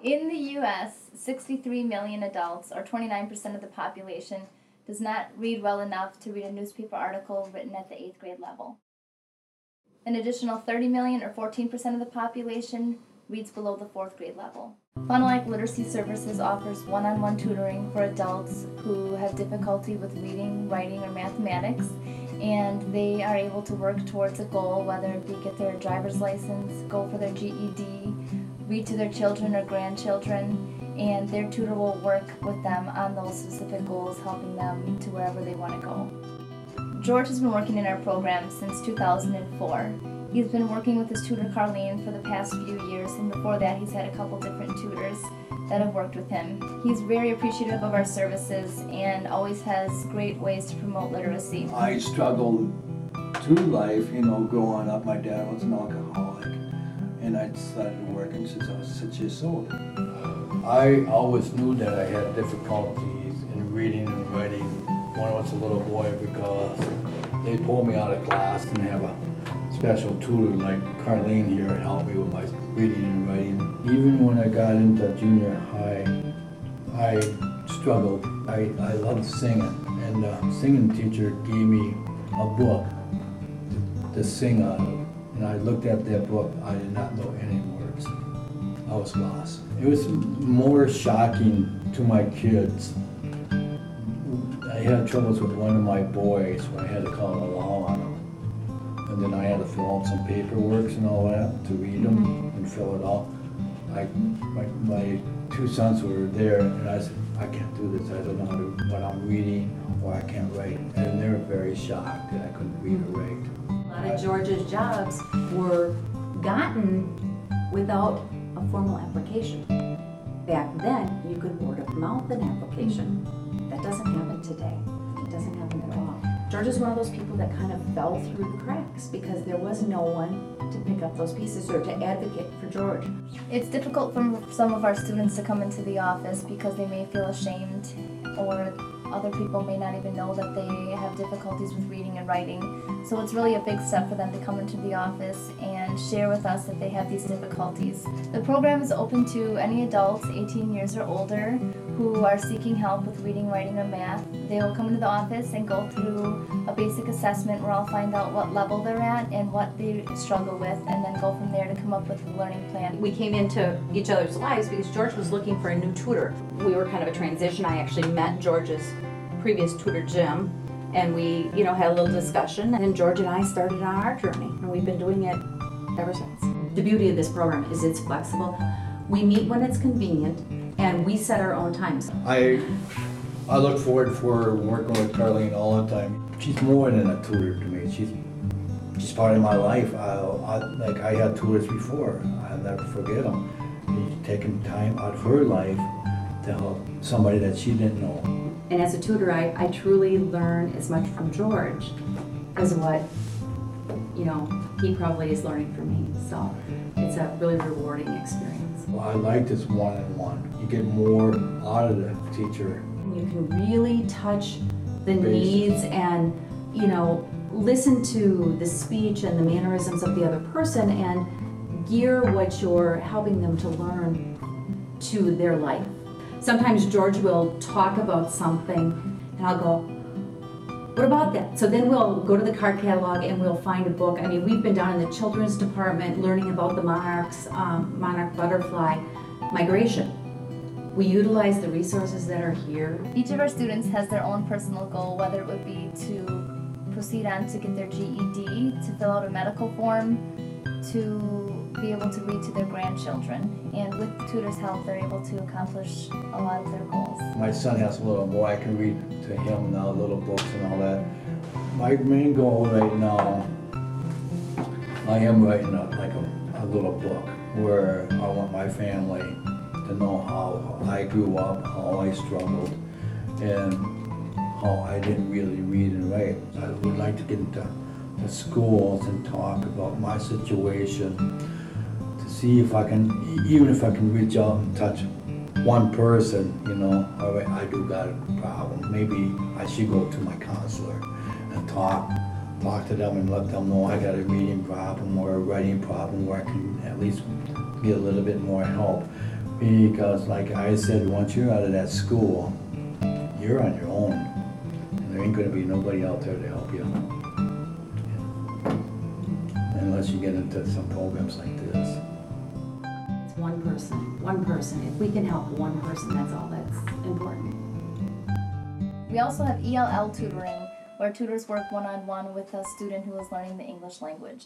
In the U.S., 63 million adults, or 29% of the population, does not read well enough to read a newspaper article written at the 8th grade level. An additional 30 million, or 14% of the population, reads below the 4th grade level. Fond du Lac Literacy Services offers one-on-one tutoring for adults who have difficulty with reading, writing, or mathematics, and they are able to work towards a goal, whether it be get their driver's license, go for their GED, read to their children or grandchildren, and their tutor will work with them on those specific goals, helping them to wherever they want to go. George has been working in our program since 2004. He's been working with his tutor Carlene for the past few years, and before that he's had a couple different tutors that have worked with him. He's very appreciative of our services and always has great ways to promote literacy. I struggled through life, growing up. My dad was an alcoholic, and I started working since I was 6 years old. I always knew that I had difficulties in reading and writing when I was a little boy because they pulled me out of class and have a special tutor like Carlene here to help me with my reading and writing. Even when I got into junior high, I struggled. I loved singing, and the singing teacher gave me a book to sing out of. And I looked at that book, I did not know any words. I was lost. It was more shocking to my kids. I had troubles with one of my boys where I had to call the law on him. And then I had to fill out some paperwork and all that to read them and fill it out. My two sons were there, and I said, I can't do this. I don't know how to, what I'm reading, or I can't write. And they were very shocked that I couldn't read or write. A lot of George's jobs were gotten without a formal application. Back then, you could word of mouth an application. That doesn't happen today. It doesn't happen at all. George is one of those people that kind of fell through the cracks because there was no one to pick up those pieces or to advocate for George. It's difficult for some of our students to come into the office because they may feel ashamed, or other people may not even know that they have difficulties with reading and writing. So it's really a big step for them to come into the office and share with us that they have these difficulties. The program is open to any adults 18 years or older who are seeking help with reading, writing, or math. They will come into the office and go through a basic assessment where I'll find out what level they're at and what they struggle with, and then go from there to come up with a learning plan. We came into each other's lives because George was looking for a new tutor. We were kind of a transition. I actually met George's previous tutor, Jim, and we, had a little discussion, and then George and I started on our journey, and we've been doing it ever since. The beauty of this program is it's flexible. We meet when it's convenient, and we set our own times. I look forward for working with Carlene all the time. She's more than a tutor to me. She's part of my life. I had tutors before. I'll never forget them. She's taken time out of her life to help somebody that she didn't know. And as a tutor, I truly learn as much from George as what, he probably is learning from me. So it's a really rewarding experience. Well, I like this one-on-one. You get more out of the teacher. You can really touch the needs and, listen to the speech and the mannerisms of the other person and gear what you're helping them to learn to their life. Sometimes George will talk about something and I'll go, what about that? So then we'll go to the card catalog and we'll find a book. I mean, we've been down in the children's department learning about the monarch butterfly migration. We utilize the resources that are here. Each of our students has their own personal goal, whether it would be to proceed on to get their GED, to fill out a medical form, to be able to read to their grandchildren. And with the tutor's help, they're able to accomplish a lot of their goals. My son has a little boy. I can read to him now, little books and all that. My main goal right now, I am writing a little book where I want my family to know how I grew up, how I struggled, and how I didn't really read and write. I would like to get into the schools and talk about my situation to see if I can, even if I can reach out and touch one person, all right, I do got a problem. Maybe I should go to my counselor and talk to them and let them know I got a reading problem or a writing problem where I can at least get a little bit more help. Because like I said, once you're out of that school, you're on your own. And there ain't gonna be nobody out there to help you. Unless you get into some programs like this. It's one person, one person. If we can help one person, that's all that's important. We also have ELL tutoring, where tutors work one-on-one with a student who is learning the English language.